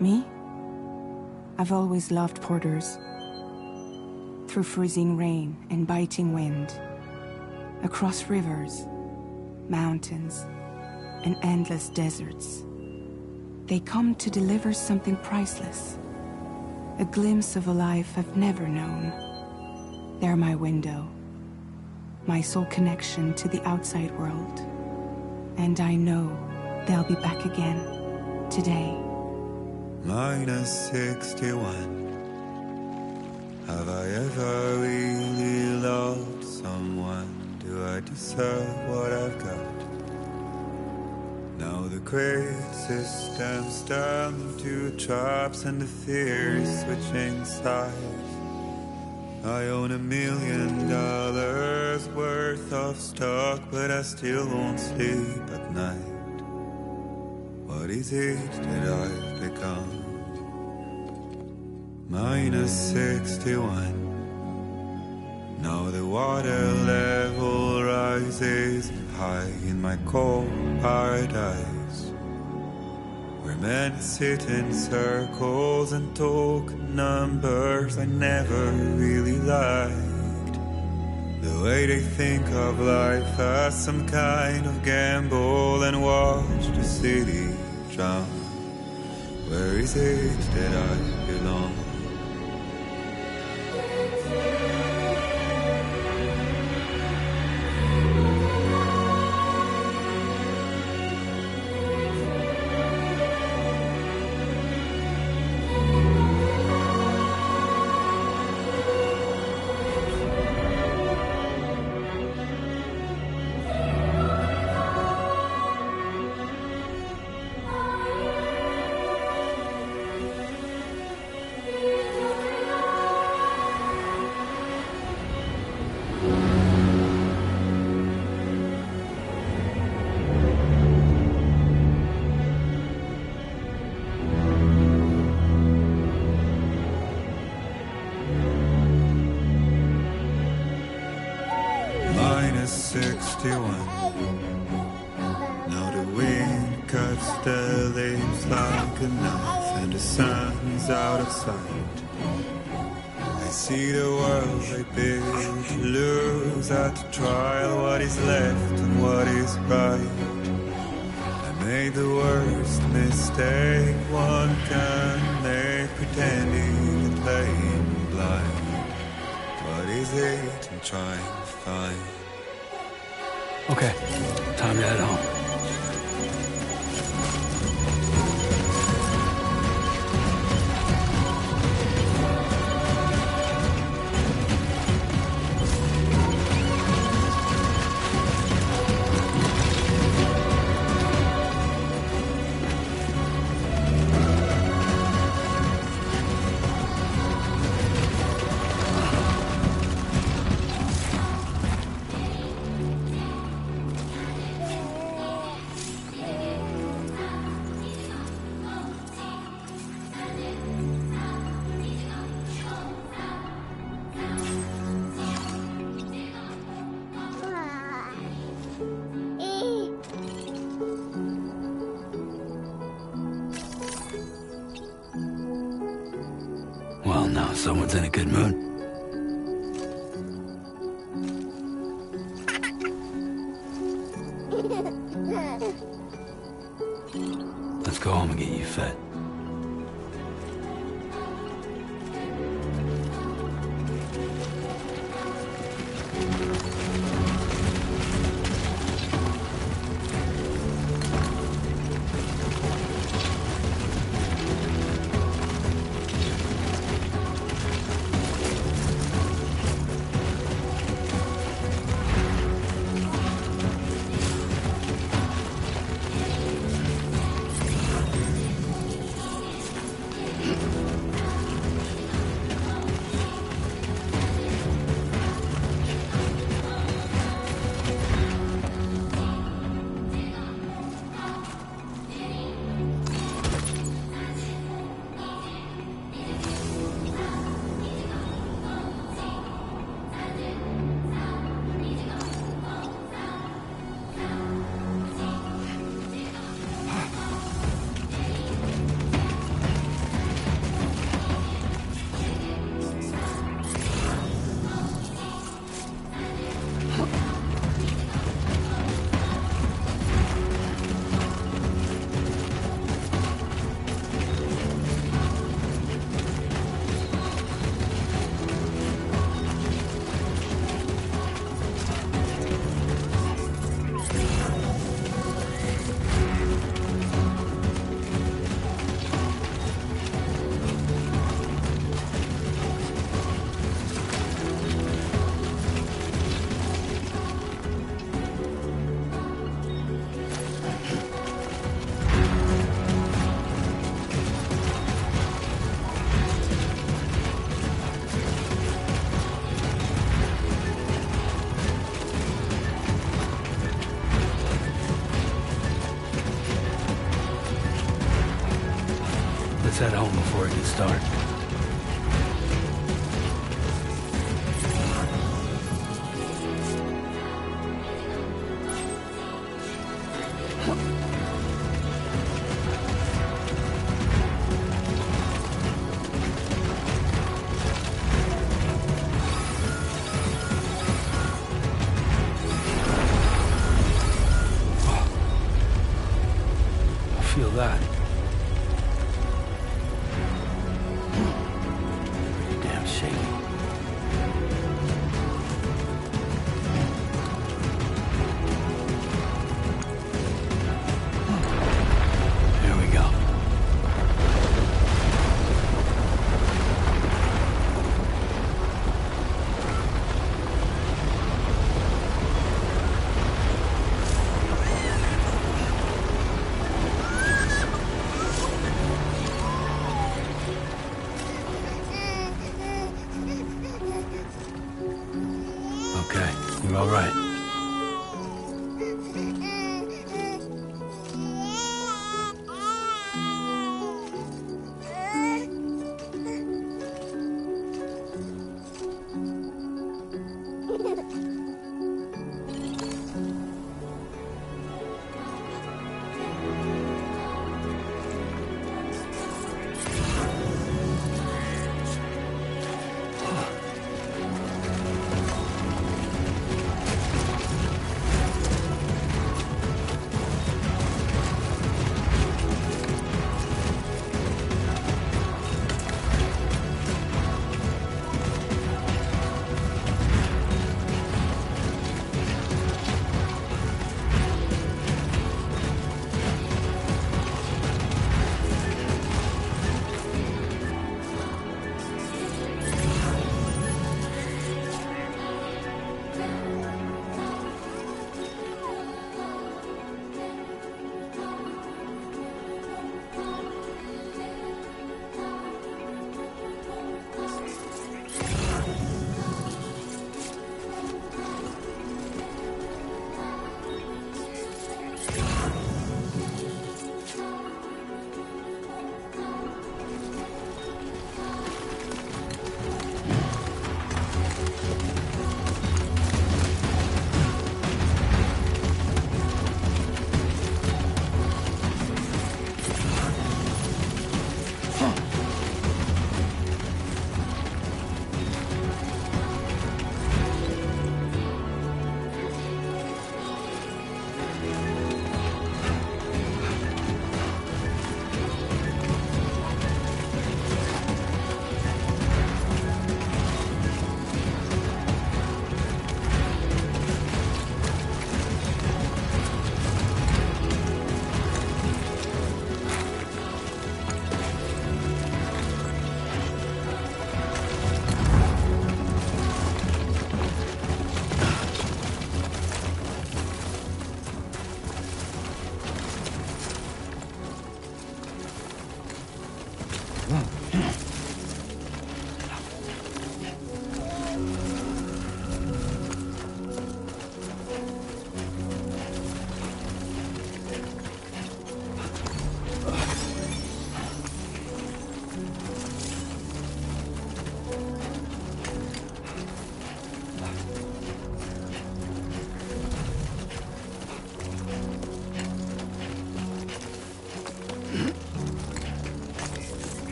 Me? I've always loved porters. Through freezing rain and biting wind, across rivers, mountains, and endless deserts, they come to deliver something priceless, a glimpse of a life I've never known. They're my window, my sole connection to the outside world. And I know they'll be back again, today. -61. Have I ever really loved someone? Do I deserve what I've got? Now the great system's turned into traps and the fears switching sides. I own $1 million worth of stock, but I still won't sleep at night. What is it that I've become? -61. Now the water level rises high in my cold paradise, where men sit in circles and talk numbers I never really liked. The way they think of life as some kind of gamble and watch the city drown. Where is it that I belong? -61. Now the wind cuts the leaves like a knife, and the sun is out of sight. I see the world I built to lose at the trial, what is left and what is right. I made the worst mistake one can make, pretending and playing blind. What is it I'm trying to find? Okay, time to head home. Now someone's in a good mood. Let's go home and get you fed. Let's head home before it gets dark. I feel that. Damn shaky. Here we go. Okay, you're all right.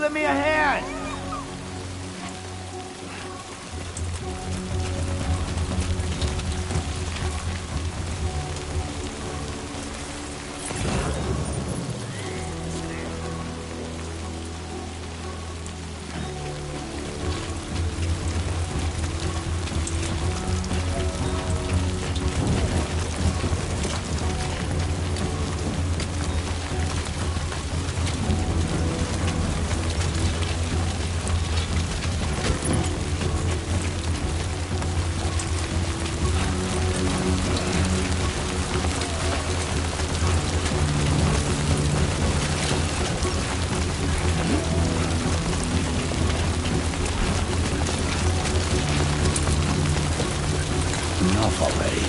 lend me a hand! Enough already.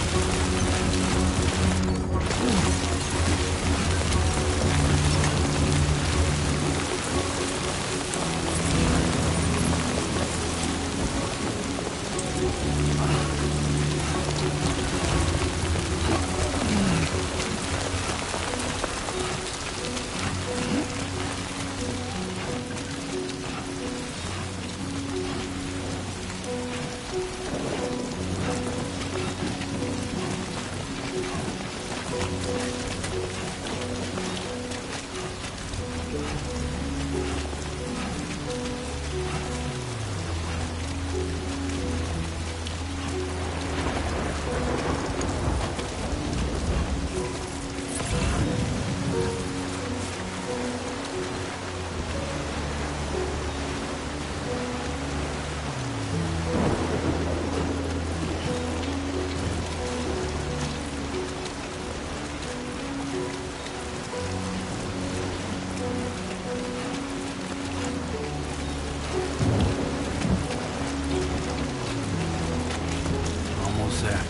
Almost there.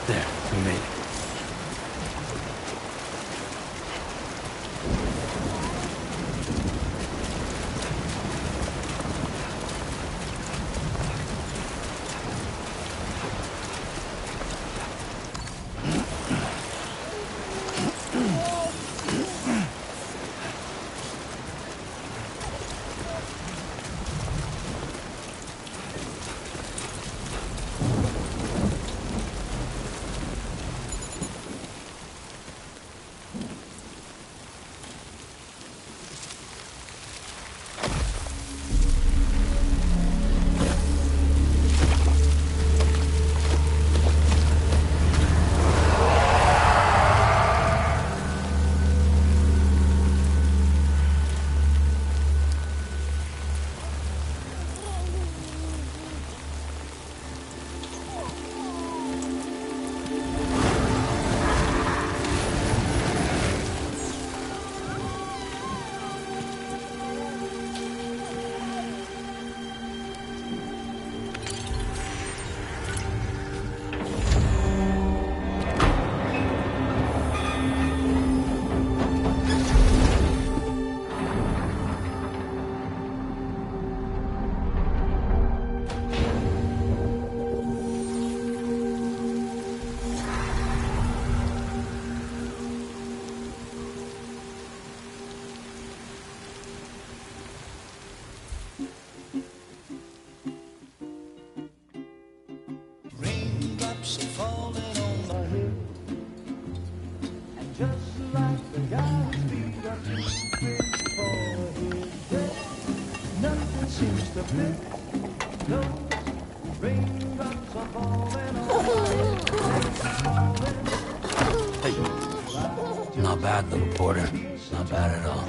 There, we made it. bad, little porter. Not bad at all.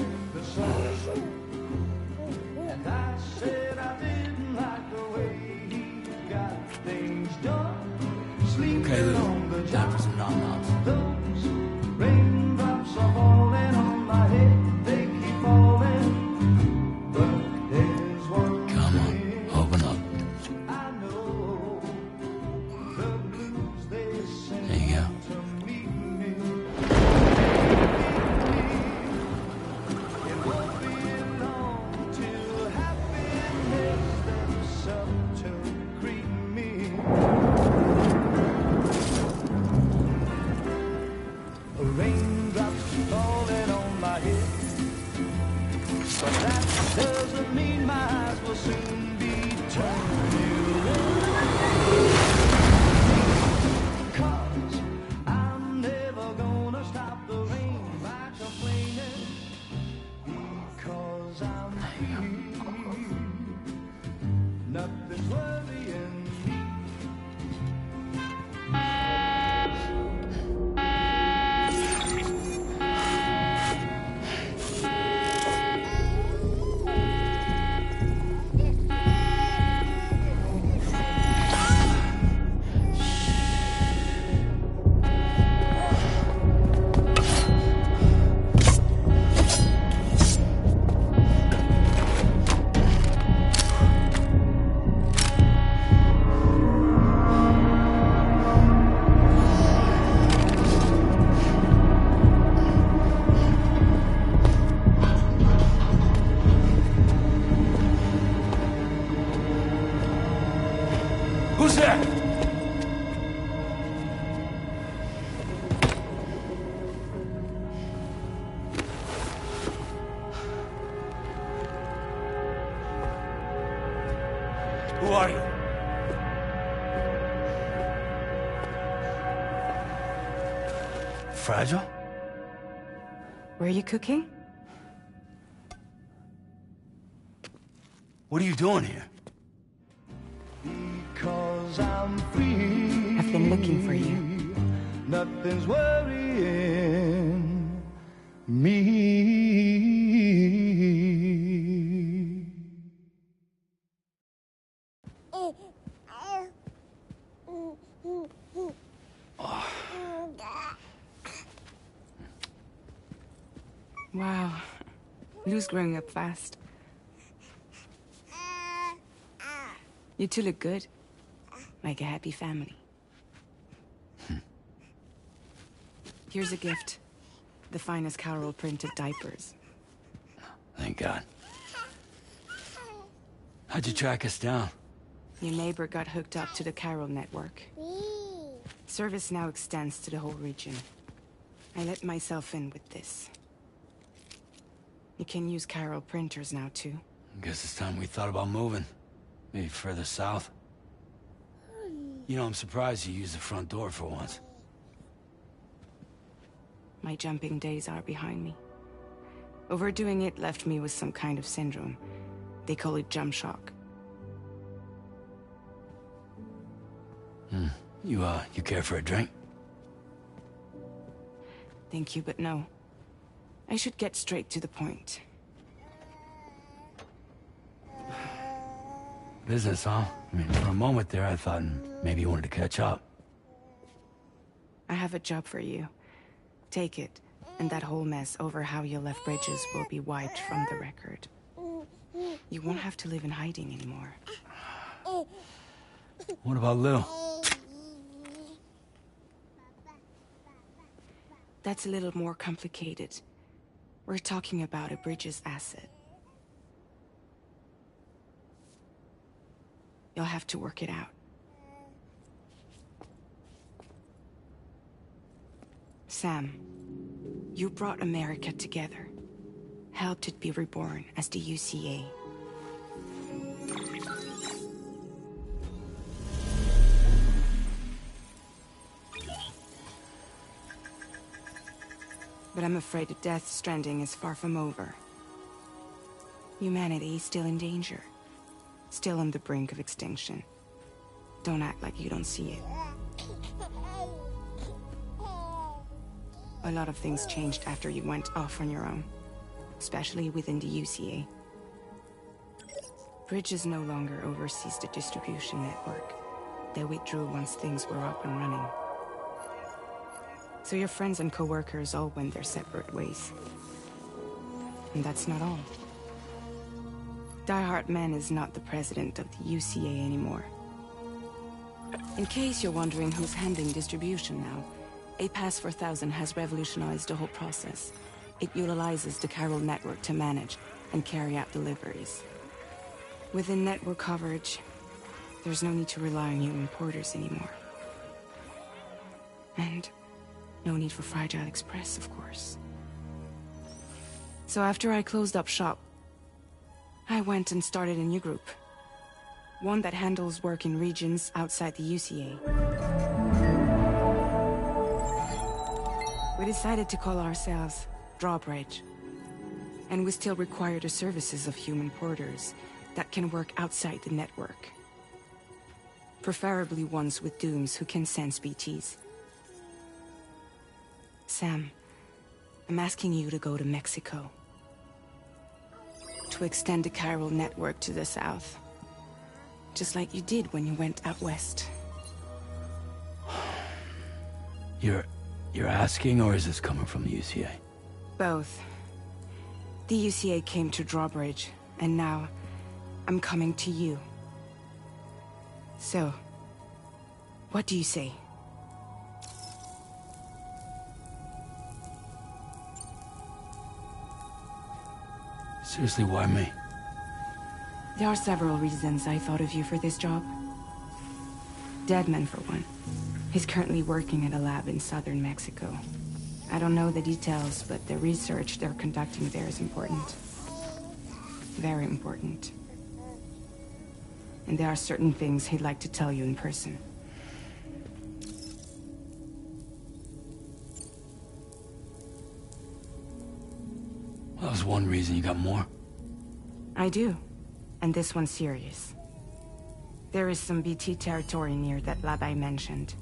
Okay, Lou. Time for some nom-noms. Raindrops are falling on my head, they keep falling. But there's one Come on, open up. I know, the blues they sing There you go. to meet me. It won't be long till happiness steps up to greet me. Raindrops falling on my head, but that doesn't mean my eyes will soon be turning red. 'Cause I'm never gonna stop the rain by complaining, because I'm free. Nothing's worrying me. Who's there? Who are you? Fragile? Were you cooking? What are you doing here? Because I'm free. I've been looking for you. Nothing's worrying me. Wow. Lou's growing up fast. You two look good. Like a happy family. Here's a gift. The finest Carol printed diapers. Thank God. How'd you track us down? Your neighbor got hooked up to the Carol network. Service now extends to the whole region. I let myself in with this. You can use Carol printers now, too. Guess it's time we thought about moving. Maybe further south. You know, I'm surprised you used the front door for once. My jumping days are behind me. Overdoing it left me with some kind of syndrome. They call it jump shock. You care for a drink? Thank you, but no. I should get straight to the point. Business, huh? I mean, for a moment there, I thought maybe you wanted to catch up. I have a job for you. Take it, and that whole mess over how you left Bridges will be wiped from the record. You won't have to live in hiding anymore. What about Lou? That's a little more complicated. We're talking about a Bridges asset. You'll have to work it out. Sam, you brought America together. Helped it be reborn as the UCA. But I'm afraid that Death Stranding is far from over. Humanity is still in danger. Still on the brink of extinction. Don't act like you don't see it. A lot of things changed after you went off on your own, especially within the UCA. Bridges no longer oversees the distribution network. They withdrew once things were up and running. So your friends and co-workers all went their separate ways. And that's not all. Die Hartman is not the president of the UCA anymore. In case you're wondering who's handling distribution now, A Pass 4000 has revolutionized the whole process. It utilizes the chiral network to manage and carry out deliveries. Within network coverage, there's no need to rely on human porters anymore. And no need for Fragile Express, of course. So after I closed up shop, I went and started a new group. One that handles work in regions outside the UCA. We decided to call ourselves Drawbridge. And we still require the services of human porters that can work outside the network. Preferably ones with dooms who can sense BTs. Sam, I'm asking you to go to Mexico. To extend the chiral network to the south. Just like you did when you went out west. You're asking, or is this coming from the UCA? Both. The UCA came to Drawbridge, and now I'm coming to you. So, what do you say? Seriously, why me? There are several reasons I thought of you for this job. Deadman, for one. He's currently working at a lab in southern Mexico. I don't know the details, but the research they're conducting there is important. Very important. And there are certain things he'd like to tell you in person. Well, that was one reason. You got more? I do. And this one's serious. There is some BT territory near that lab I mentioned.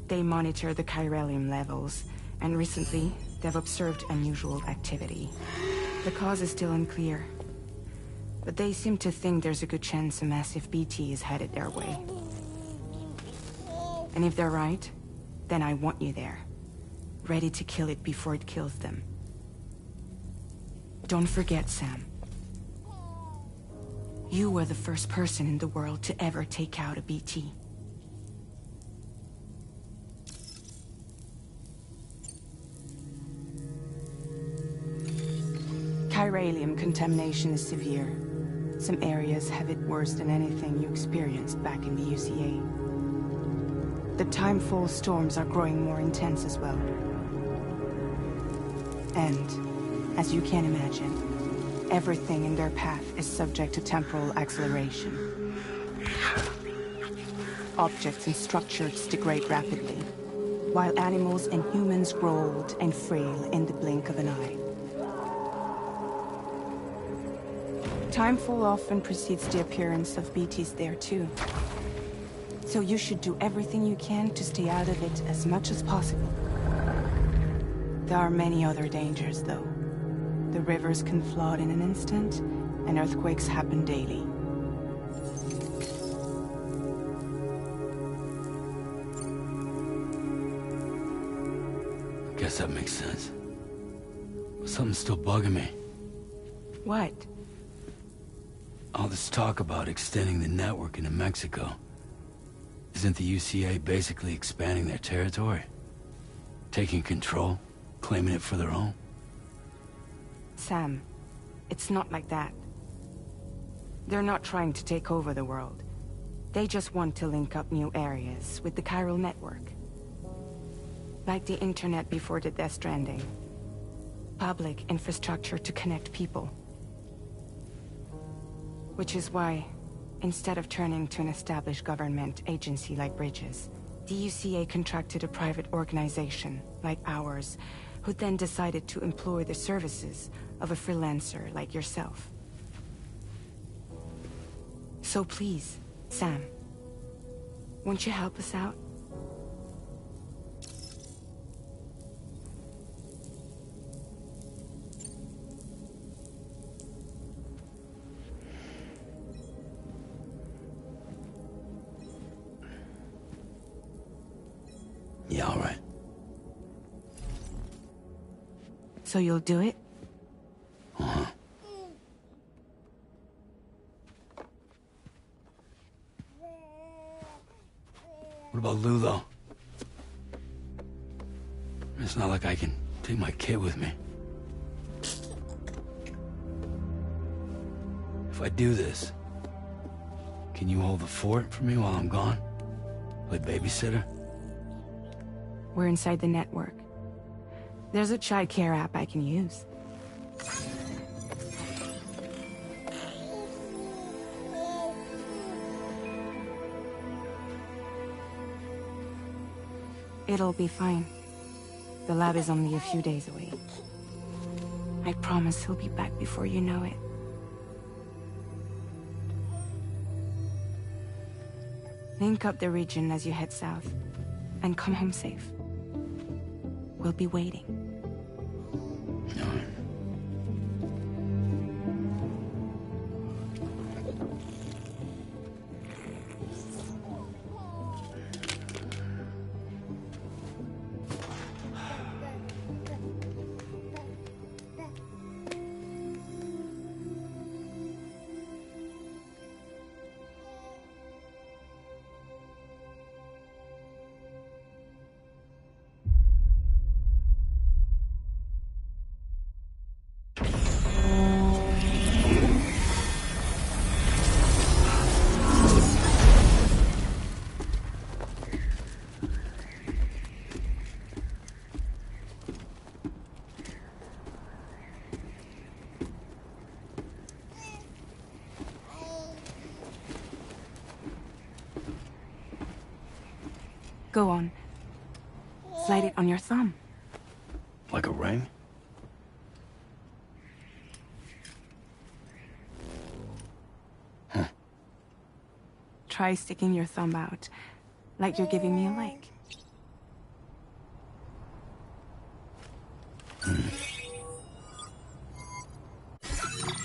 They monitor the chiralium levels, and recently, they've observed unusual activity. The cause is still unclear, but they seem to think there's a good chance a massive BT is headed their way. And if they're right, then I want you there, ready to kill it before it kills them. Don't forget, Sam. You were the first person in the world to ever take out a BT. Chiralium contamination is severe. Some areas have it worse than anything you experienced back in the UCA. The timefall storms are growing more intense as well. And, as you can imagine, everything in their path is subject to temporal acceleration. Objects and structures degrade rapidly, while animals and humans grow old and frail in the blink of an eye. Timefall often precedes the appearance of BTs there too. So you should do everything you can to stay out of it as much as possible. There are many other dangers, though. The rivers can flood in an instant, and earthquakes happen daily. Guess that makes sense. But something's still bugging me. What? All this talk about extending the network into Mexico. Isn't the UCA basically expanding their territory? Taking control? Claiming it for their own? Sam, it's not like that. They're not trying to take over the world. They just want to link up new areas with the chiral network. Like the internet before the Death Stranding. Public infrastructure to connect people. Which is why, instead of turning to an established government agency like Bridges, the UCA contracted a private organization, like ours, who then decided to employ the services of a freelancer like yourself. So please, Sam, won't you help us out? So you'll do it? Uh-huh. What about Lou, though? It's not like I can take my kid with me. If I do this, can you hold the fort for me while I'm gone? Play babysitter? We're inside the network. There's a child care app I can use. It'll be fine. The lab is only a few days away. I promise he'll be back before you know it. Link up the region as you head south, and come home safe. We'll be waiting. All right. Go on. Slide it on your thumb. Like a ring? Huh. Try sticking your thumb out, like you're giving me a like.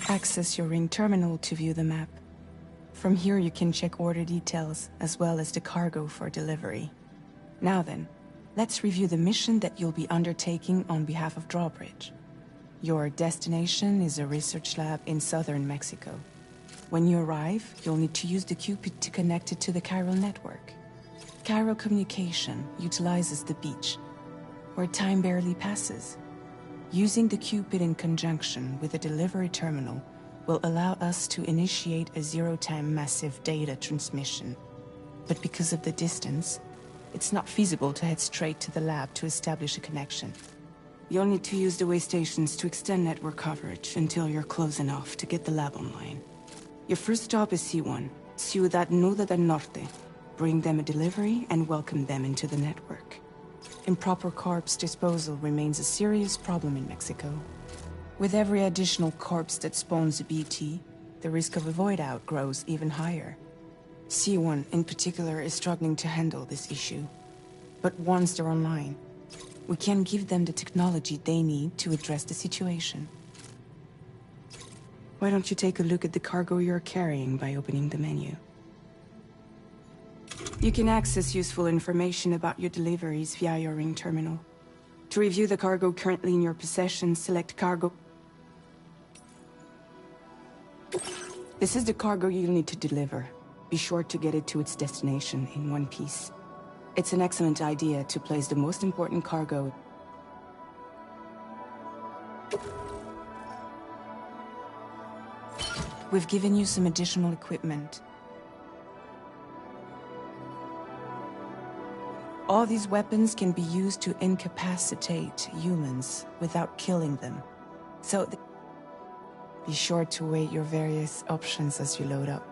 Access your ring terminal to view the map. From here you can check order details, as well as the cargo for delivery. Now then, let's review the mission that you'll be undertaking on behalf of Drawbridge. Your destination is a research lab in southern Mexico. When you arrive, you'll need to use the Cupid to connect it to the chiral network. Chiral communication utilizes the beach, where time barely passes. Using the Cupid in conjunction with a delivery terminal will allow us to initiate a zero-time massive data transmission. But because of the distance, it's not feasible to head straight to the lab to establish a connection. You'll need to use the way stations to extend network coverage until you're close enough to get the lab online. Your first stop is C1, Ciudad Nuda del Norte. Bring them a delivery and welcome them into the network. Improper corpse disposal remains a serious problem in Mexico. With every additional corpse that spawns a BT, the risk of a void out grows even higher. C1 in particular is struggling to handle this issue. But once they're online, we can give them the technology they need to address the situation. Why don't you take a look at the cargo you're carrying by opening the menu? You can access useful information about your deliveries via your ring terminal. To review the cargo currently in your possession, select cargo. This is the cargo you'll need to deliver. Be sure to get it to its destination in one piece. It's an excellent idea to place the most important cargo. We've given you some additional equipment. All these weapons can be used to incapacitate humans without killing them. So be sure to weigh your various options as you load up.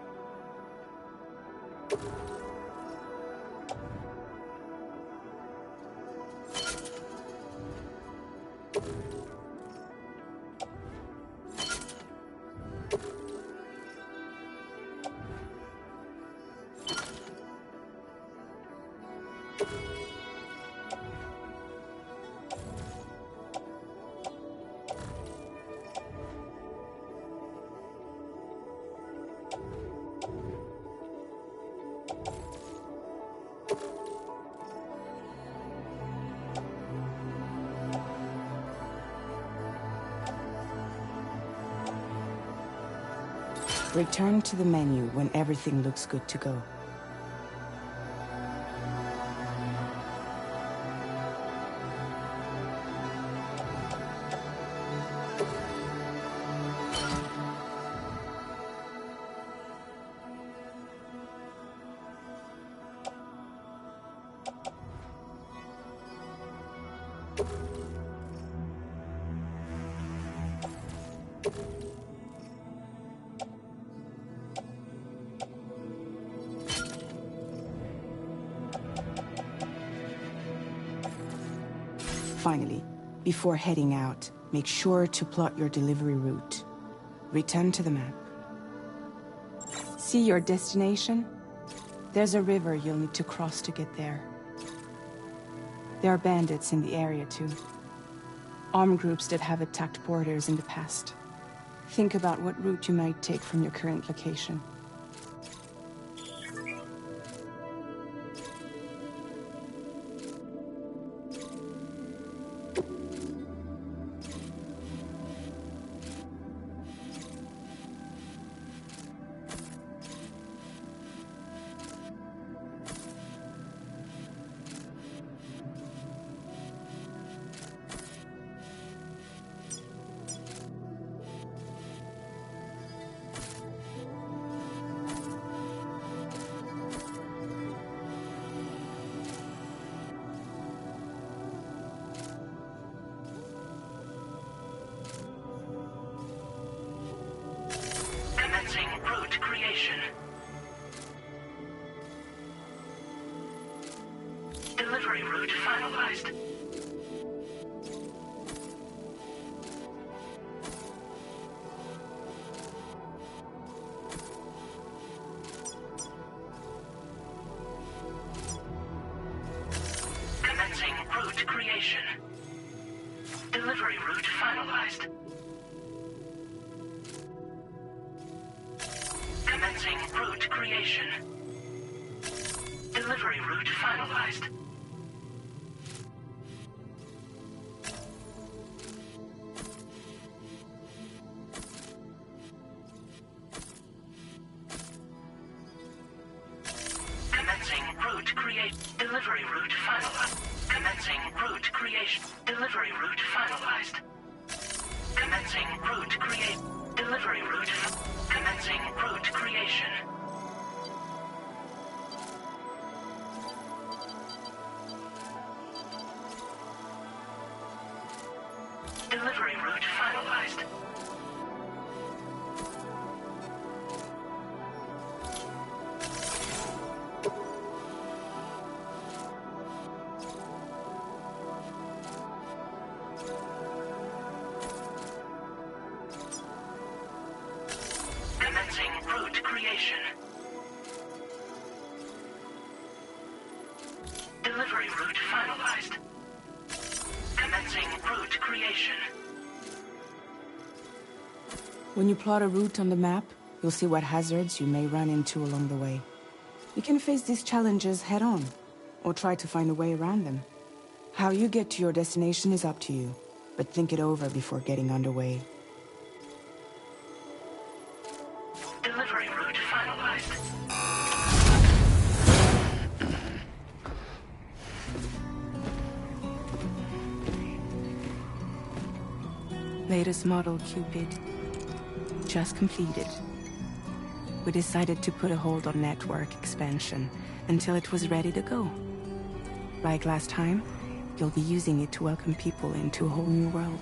Return to the menu when everything looks good to go. Finally, before heading out, make sure to plot your delivery route. Return to the map. See your destination? There's a river you'll need to cross to get there. There are bandits in the area too. Armed groups that have attacked borders in the past. Think about what route you might take from your current location. Route creation. Delivery route finalized. Commencing route creation. Delivery route finalized. Commencing route creation. Delivery route finalized. Commencing route create. Delivery route finalized. Commencing route creation. Delivery route finalized. Commencing route create. Delivery route. Commencing route creation. Delivery route finalized. Commencing route creation. Delivery route finalized. Commencing route creation. When you plot a route on the map, you'll see what hazards you may run into along the way. You can face these challenges head-on, or try to find a way around them. How you get to your destination is up to you, but think it over before getting underway. Delivery route finalized. Latest model Cupid. Just completed. We decided to put a hold on network expansion until it was ready to go. Like last time, you'll be using it to welcome people into a whole new world.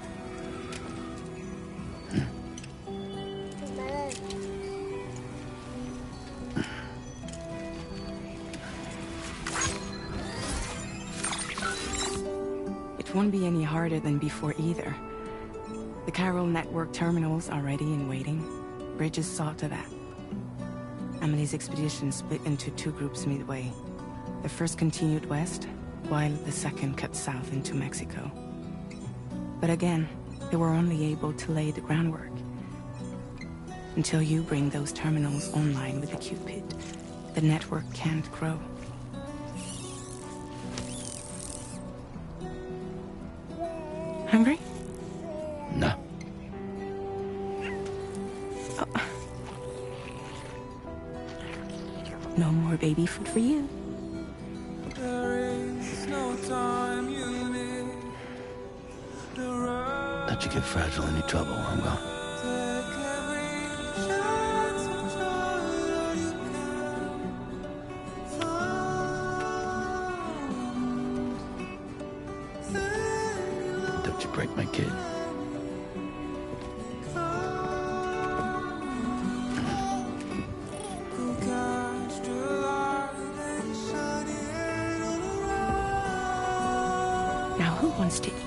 It won't be any harder than before either. The Carol network terminals are ready and waiting. Bridges saw to that. Emily's expedition split into two groups midway. The first continued west, while the second cut south into Mexico. But again, they were only able to lay the groundwork. Until you bring those terminals online with the Cupid, the network can't grow. Hungry? No. baby food for you. Let you get fragile any trouble, I'm gone. Don't you break my kid. Now who wants to eat?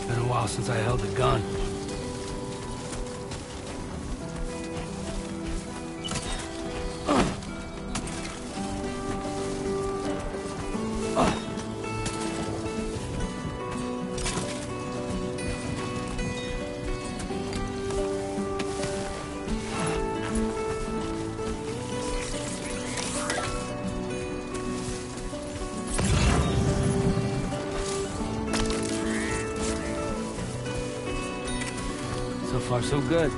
Been a while since I held a gun. So far, so good.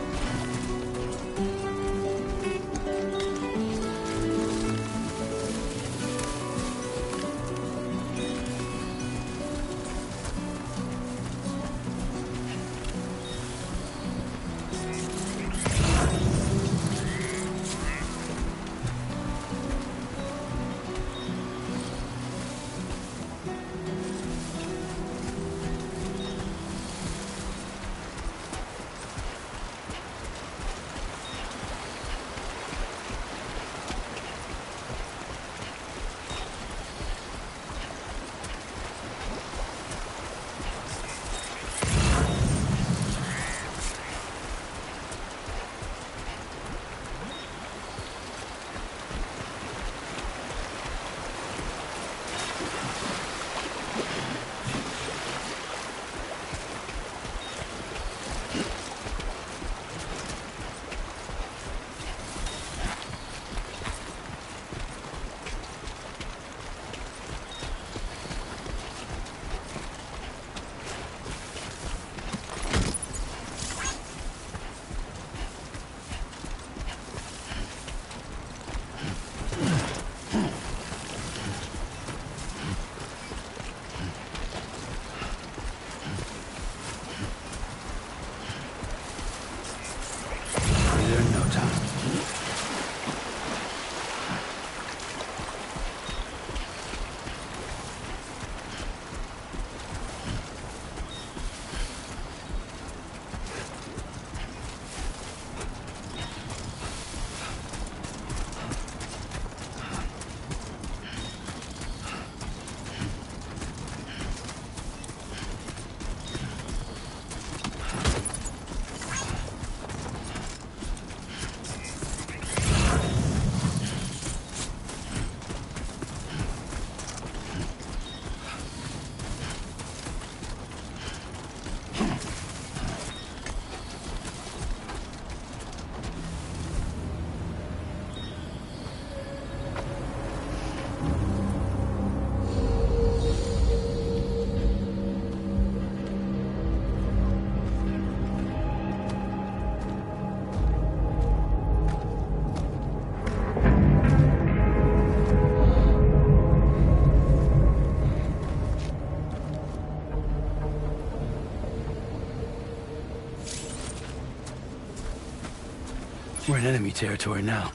We're in enemy territory now.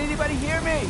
anybody hear me?